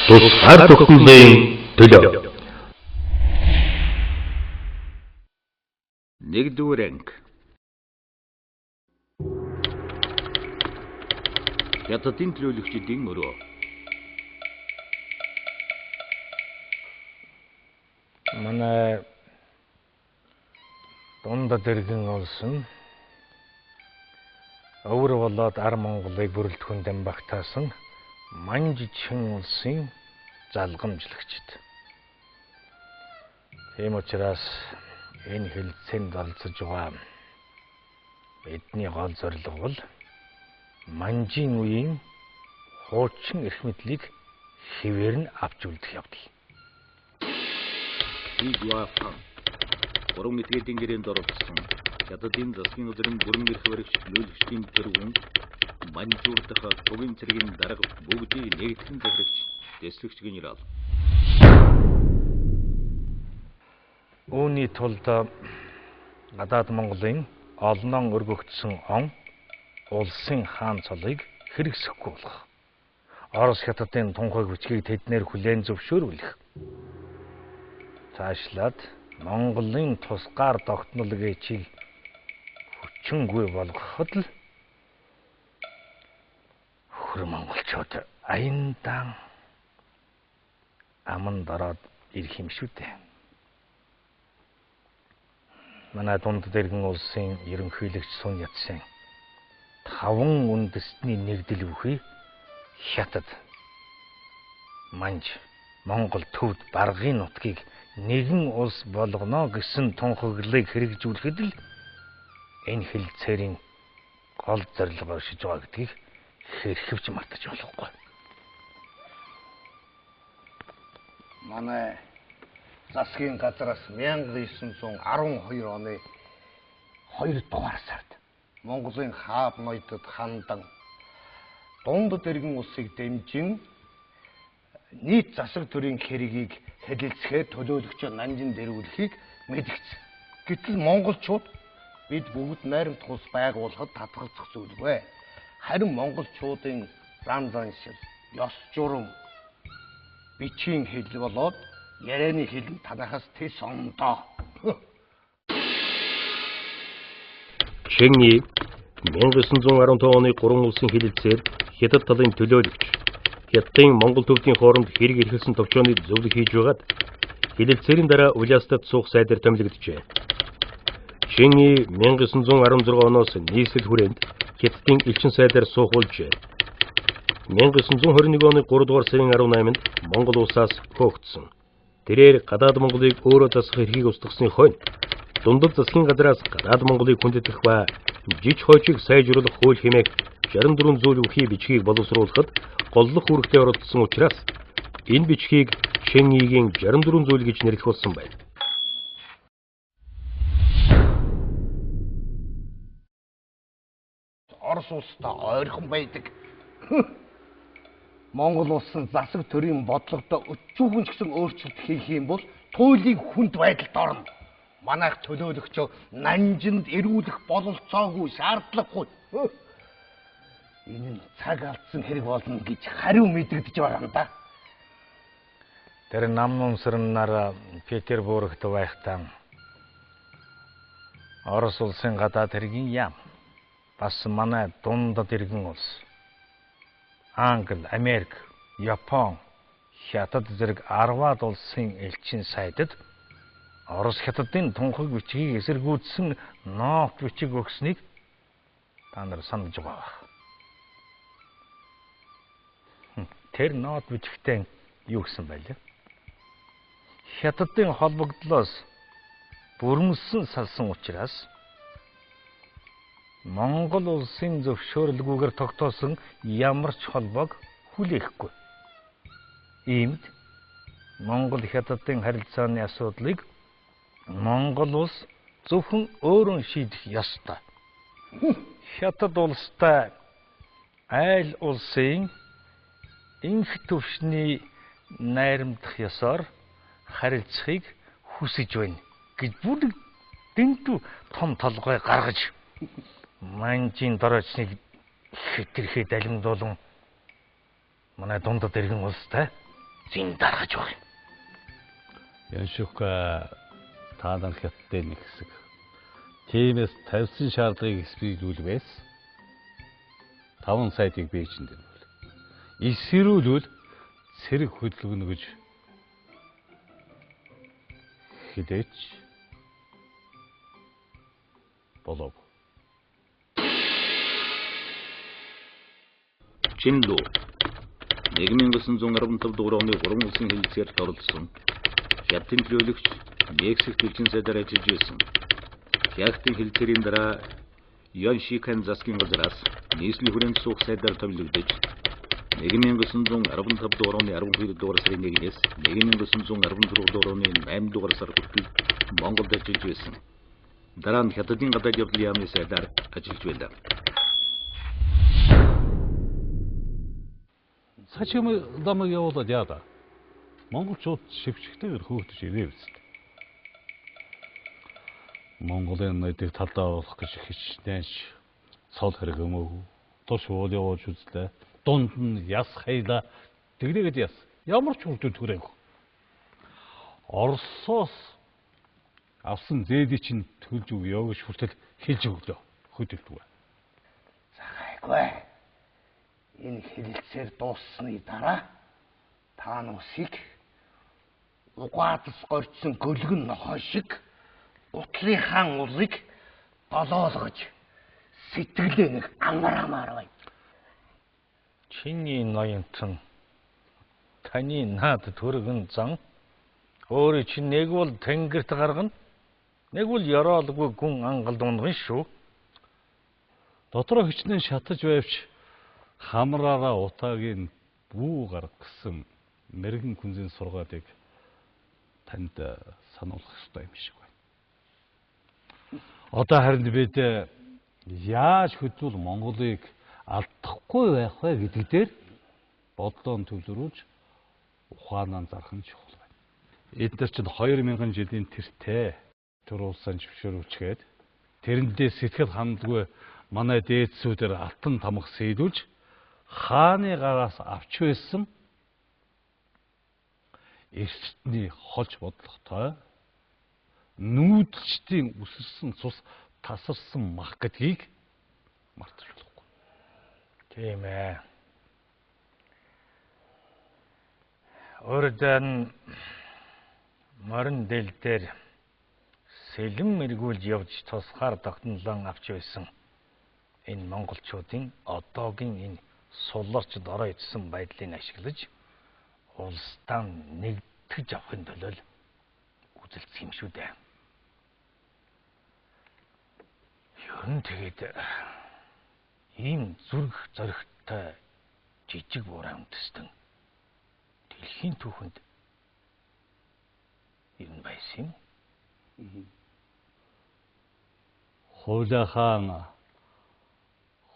Тусгаар бүхнээ төлөө. Нэгдүгээр анги. Хятадын төлөөлөгчдийн өрөө. Манай дундад иргэн улсын өвөр болоод ар Монголыг бүрэлдэхүүн дэм багтаасан Манжичин улсын залгамжлагчид. Тийм учраас энэ хэлцээнд оролцож байгаа бидний гол зорилго бол Манжийн үеийн хуучин эрх мэдлийг хэвээр нь авч үлдэх явдал. Игуафан. Гурван мэтгэлийн гэрээнд оролцсон Хятадын засгийн газрын бүрэн эрх баригч төлөөлөгчдийн тэргүүн Манжуурдах төвийн цэргийн дарга бүгдийг нэгтгэн захирагч дэслэгч генерал. Үүний тулд гадаад Монголын олнон өргөгдсөн он улсын хаан цолыг хэрэгсэхгүй болох. Орос хятадын тунхаг бичгийг тэднэр хүлээн зөвшөөрүүлэх. Цаашлаад Монголын тусгаар тогтнол гэчийг хүчингүй болгоход л хөр монголчууд аяндан аманд ороод ирэх юм шүү дээ. Манай дундад иргэн улсын ерөнхийлөгч Сун Яцен 5 үндэстний нэгдэл бүхий Хятад, Манж, Монгол төвд баргын нутгийг нэгэн улс болгоно гэсэн тунхаглалыг хэрэгжүүлэхэд л энэ хэлцээрийн гол зорилго оршиж байгаа гэдгийг хэрхэвч мартаж болохгүй. Манай засгийн газраас 1912 оны 2 дугаар сард Монголын хаав ноёдод хандан дундад иргэн улсыг дэмжин нийт засаг төрийн хэргийг хэлэлцэхээр төлөөлөгчөө Манжинд ирүүлэхийг мэдгдсэн. Гэтэл монголчууд бид бүгд найрамдах улс байгуулахад татгалзах зүйлгүй. Харин монголчуудын зан заншил, ёс журам, бичгийн хэл болоод ярианы хэл нь танахаас тэс ондоо. Чэнги 1915 оны 3 улсын хэлэлцээр Хятад талын төлөөлөгч Хятадын Монгол төвдийн хооронд хэрэг эрхэлсэн товчооныг зөвлөх хийж байгаад хэлэлцээрийн дараа Улястад суух сайдаар томилогджээ. Чэнги 1916 оноос нийслэл хүрээнд Хятадын элчин сайдаар суух болжээ. 1921 оны 3 дугаар сарын 18-нд Монгол улсаас хөөгдсөн. Тэрээр гадаад Монголыг өөрөө засах эрхийг устгасны хойно дундад засгийн газраас гадаад Монголыг хүндэтгэх ба жиж хойчийг сайжруулах хууль хэмээх 64 зүйл бүхий бичгийг боловсруулахад голлох үүрэгтэй оролцсон учраас энэ бичгийг Чэнgiгийн 64 зүйл гэж нэрлэх болсон байна. Орос улстай ойрхон байдаг. Монгол улсын засаг төрийн бодлогодоо өчүүхэн ч гэсэн өөрчлөлт хийх юм бол туйлын хүнд байдалд орно. Манайх төлөөлөгчөө Манжинд ирүүлэх бололцоогүй, шаардлагагүй. Энэ нь цаг алдсан хэрэг болно гэж хариу мэдэгдэж байгаа юм да. Тэр нам нумсрнаар Петербургт байхдаа Орос улсын гадаад хэргийн яам бас манай дундад иргэн улс Англи, Америк, Япон, Хятад зэрэг 10-аад улсын элчин сайдад Орос хятадын тунхаг бичгийг эсэргүүцсэн нот бичиг өгснийг та нар санаж байгаа. Тэр нот бичгтээ юу гэсэн байлээ? Хятадын холбогдлоос бүрмөссөн салсан учраас Монгол улсын зөвшөөрлгүйгээр тогтоосон ямар ч холбоог хүлээхгүй. Иймд Монгол Хятадын харилцааны асуудлыг Монгол улс зөвхөн өөрөө шийдэх ёстой. Хятад улстай айл улсын инх төвшний найрамдах ёсоор харилцахыг хүсэж байна гэж бүр дэндүү том толгой гаргаж Манжийн дороочныг хэтэрхий далимдуулан манай дундад иргэн улстай зин даргаж баг юм. Яншука таадан хятадтай нэг хэсэг. Тиймээс тавьсан шаардлагыг эсвэлүүлвээс 5 сайтыг бийжэнд ирвэл. Эсвэрүүлвэл цэрэг хөдөлгөнө гэж хідээч болов. Чинлүү 1915 дугаар оны 3 улсын хэлэлцээрт оролцсон. Хятадын төлөөлөгч Мексик элчин сайдаар ажиллаж байсан. Хятадын хэлэлцээрийн дараа Яншикан засгийн газраас нийслэлийн хүрээнд суух сайдаар томилогдож 1915 дугаар оны 12 дугаар сарын 1-ээс 1916 дугаар оны 8 дугаар сар хүртэл Монголд ажиллаж байсан. Дараа нь Хятадын гадаад явдлын яамны сайдаар ажиллаж байлаа. Зачем ламаг явуулаад яада? Монголчууд шивчгтэйгээр хөөгдөж ирээ биз дээ. Монголын найдыг талдаа болох гэж хичнээн цол хэрэг өмөө. Туш уул явуулж үзлээ. Дунд нь яс хайла тэгрэгэд яс. Ямар ч үр дүн төрөйг. Оросоос авсан зээдий чинь төлж өг явж хүртэл хийж өглөө. Хөдөлтгөө. Загайгүй. Энэ хэлэлцээр дууссаны дараа та нусыг угаадас горьцсон гөлгөн нохой шиг утлынхаа улыг долоолгож сэтгэлээ нэг амраамаар бай. Чиний ноёнтон таны наад төргөн зан өөрийн чинь нэг бол тэнгэрт гаргана, нэг бол ёроолгүй гүн ангал дунган шүү. Дотроо хичнээн шатаж байвч хамраараа утаагийн бүү гаргасан мэрэгэн күнзийн сургаалыг танд сануулах ёстой юм шиг байна. Одоо харин бид яаж хөдөлвөл Монголыг алдахгүй байх вэ гэдэг дээр бодлоо төвлөрүүлж ухаанаа зарах нь чухал байна. Эдгээр чинь 2000 жилийн тэртээ төр улсаа зөвшөөрүүлчгээд тэрэндээ сэтгэл хандлагүй манай дээдсүүдээр алтан тамга сэлүүлж хааны гараас авч байсан эрсдний холж бодлоготой нүүдэлчдийн үсэрсэн цус тасарсан мах гэдгийг мартаж болохгүй. Тийм ээ. Өөрөөр морин дэл дээр сэлэн мэргүүлж явж тусгаар тогтнолон авч байсан энэ монголчуудын одоогийн энэ сулларч дорой идсэн байдлыг ашиглаж улсдаа нэгтгэж авахын төлөө үзэлцэх юм шүү дээ. Ер нь тэгээд ийм зүрх зоригтой жижиг буурай үндэстэн дэлхийн түүхэнд энэ байсан юм. Хууля хаан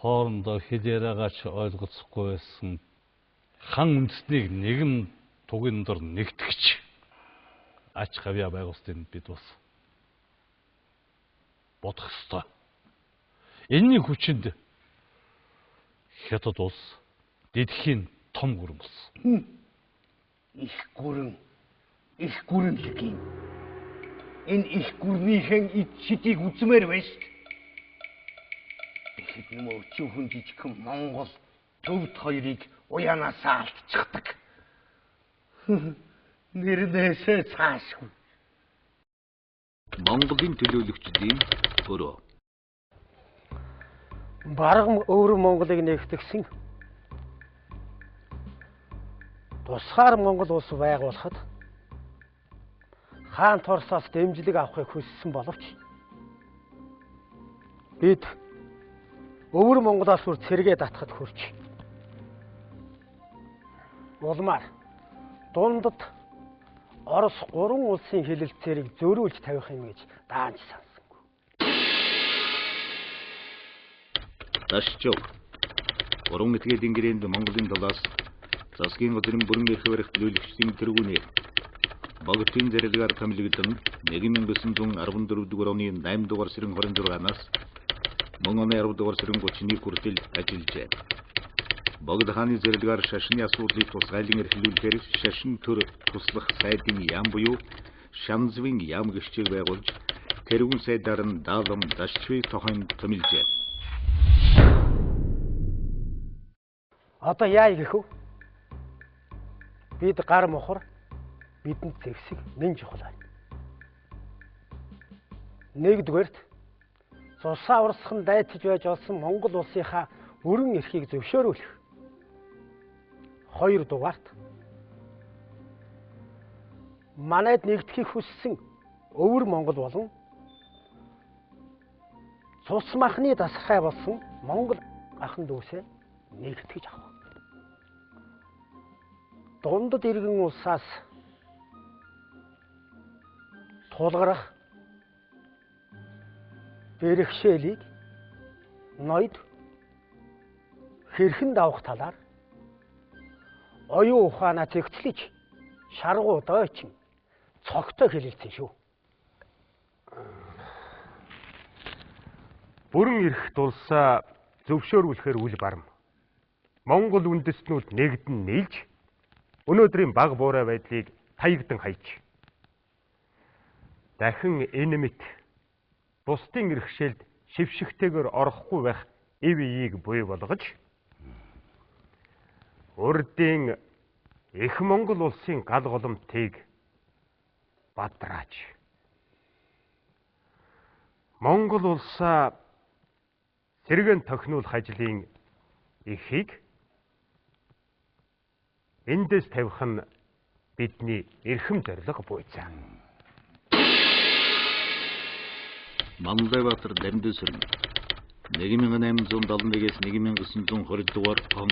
хоорондоо хилээраач ойлгоцохгүй байсан хан үндэснийг нэгэн тугийн дор нэгтгэж ач хавьяа байгуулалтыг бид бас бодох ёстой. Энэний хүчинд Хятад улс дэлхийн том гүрэн болсон. Их гүрэн л гин. Энэ их гүрнийхэн эд шидийг үзмээр байна шүү дээ. Хэдэн өчүүхэн жижигхэн Монгол төвд хоёрыг уяанаасаа алдчихдаг. Нэрнээсээ цаашгүй. Монголын төлөөлөгчдийн өрөө. Бараг өөр Монголыг нэгтгэсэн. Тусгаар Монгол улс байгуулахад хаан Торсоос дэмжлэг авахыг хүссэн боловч бид өвөр Монголоос бүр цэргээ татахад хүрч улмаар дундад Орос 3 улсын хэлэлцээрийг зөөрүүлж тавих юм гэж даанч сансангүй. Дашчов 3 этгээдийн гэрээнд Монголын талаас засгийн газрын бүрэн эрх барих төлөөлөгчдийн тэргүүний Богдын зэрлэгээр томилогдсон 1914 дугаар оны 8 дугаар сарын 26-наас мөн оны 10 дугаар сарын 31 хүртэл ажиллажээ. Богд хааны зэрлэгээр шашны асуудлыг тусгайлан эрхлүүлэхээр шашин төр туслах сайдын яам буюу Шанзвын яам гэрчийг байгуулж тэрүүн сайдаар нь даалам дашчвыг тохиомд томилжээ. Одоо яа гэх вэ? Бид гар мохор бидэнд зэвсэг нэн чухал байна. Нэгдүгээрт цусаа урсхан дайтаж байж олсон Монгол улсынхаа өргөн эрхийг зөвшөөрүүлэх. Хоёрдугаарт манайд нэгдэхийг хүссэн өвөр Монгол болон цус махны дасгай болсон Монгол ахын дүүсээ нэгтгэж авах. Дундад иргэн улсаас тулгарах бэрхшээлийг ноёд хэрхэн давах талаар оюун ухаанаа зэгцлэж шаргуу дойчин цогтой хэлэлцэн шүү. Бүрэн эрх дулсаа зөвшөөрүүлэхээр үл барам. Монгол үндэстнүүд нэгдэн нийлж өнөөдрийн баг буурай байдлыг таягдан хайж дахин энэ мэт бусдын эрхшээлд шившигтэйгээр орохгүй байх ив ийг буй болгож урдын их Монгол улсын гал голомтыг бадрааж Монгол улсаа сэргэн тохинулах ажлын эхийг эндээс тавих нь бидний эрхэм зорилго буйцаа. Манлайбаатар Дамжинсүрэн 1871-ээс 1920 дугаар он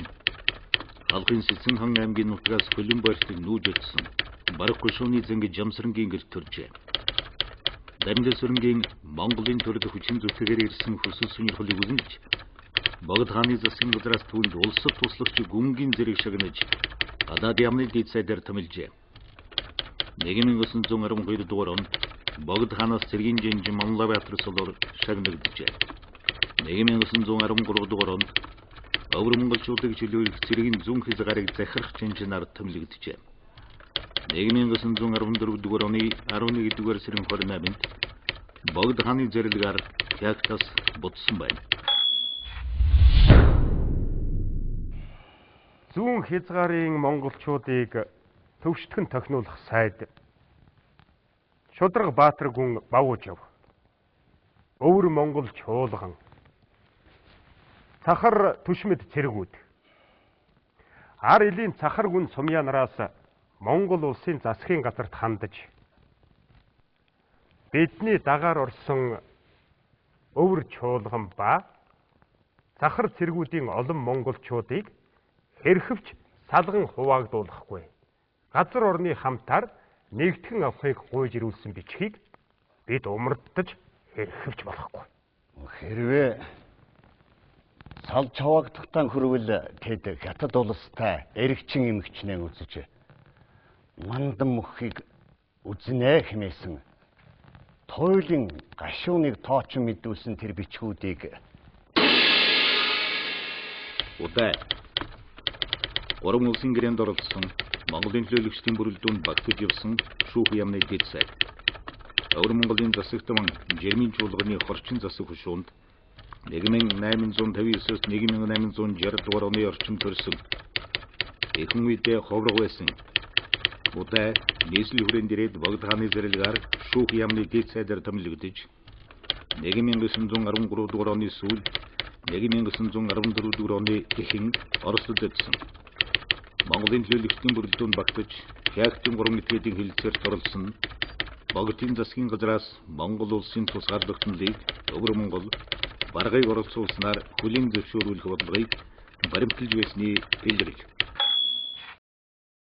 халқын Сэцэн хан аймгийн нутгаас хөлөн барьцыг нүүж өтсөн барахгүй шууны зэнги Жамсрангийн гэрт төржээ. Дамжинсүрэнгийн Монголын төрөлх хүчин зүтгэгээр ирсэн хөсөл сонирхлыг үзэж Богд хааны засгийн газраас түүнд улсад туслагч гүнгийн зэрэг шагнаж гадаад яамны дэд сайдаар томилжээ. 1912 дугаар онд Богд хаанаас цэргийн жинж Манлайбаатар солоор шагнагджээ. 1913 дугаар онд өвөр монголчуудыг чөлөөлөх цэргийн зүүн хязгаарыг захирах жинжнаар томилогджээ. 1914 дугаар оны 11 дугаар сарын 28-нд Богд хааны зэрлэгээр Хятадаас бутсан байна. Зүүн хязгаарын монголчуудыг төвшдгөн тохинулах сайд Шудраг Баатар гүн Бавуужав өвөр Монгол чуулган цахар түшмэд цэргүүд ар элийн цахар гүн сумьянараас Монгол улсын засгийн газарт хандаж бидний дагаар орсон өвөр чуулган ба цахар цэргүүдийн олон монголчуудыг хэрхэвч салган хуваагдуулахгүй газар орны хамтаар нэгтгэн авахыг гуйж ирүүлсэн бичгийг бид умардаж хэрхэвч болохгүй. Хэрвээ салж хаваагдахтан хүрвэл тэд Хятад улстай эргчин эмгчнээ үзэж мандан мөхийг үзнэ хэмээсэн туйлын гашууныг тоочин мэдүүлсэн тэр бичгүүдийг удаа Урам улсын гэрээнд оролцсон Монголын төлөөлөгчдийн бүрэлдэхүүнд багтаж явсан шүүх яамны дэд сайд. Өвөр Монголын засагтман Жермийн чуулганы хорчин засаг хушуунд 1859-с 1860 дугаар оны орчим төрсөн ихэнх үедээ ховрог байсан. Удаа нийслэл хүрээнд ирээд Богд хааны зэрлэгээр шүүх яамны дэд сайдаар томилогдож 1913 дугаар оны сүүл 1914 дугаар оны эхэн Оросд өдсөн. Монголын төлөөлөгчдийн бүрэлдэхүүнд багтаж Хятадын 3 этгээдийн хэлэлцээрт оролцсон Богдын засгийн газраас Монгол улсын тусгаарлагдмыг өвөр Монгол баргыг оролцуулснаар хүлийн зөвшөөрүүлэх бодлогыг баримталж байсны илрэл.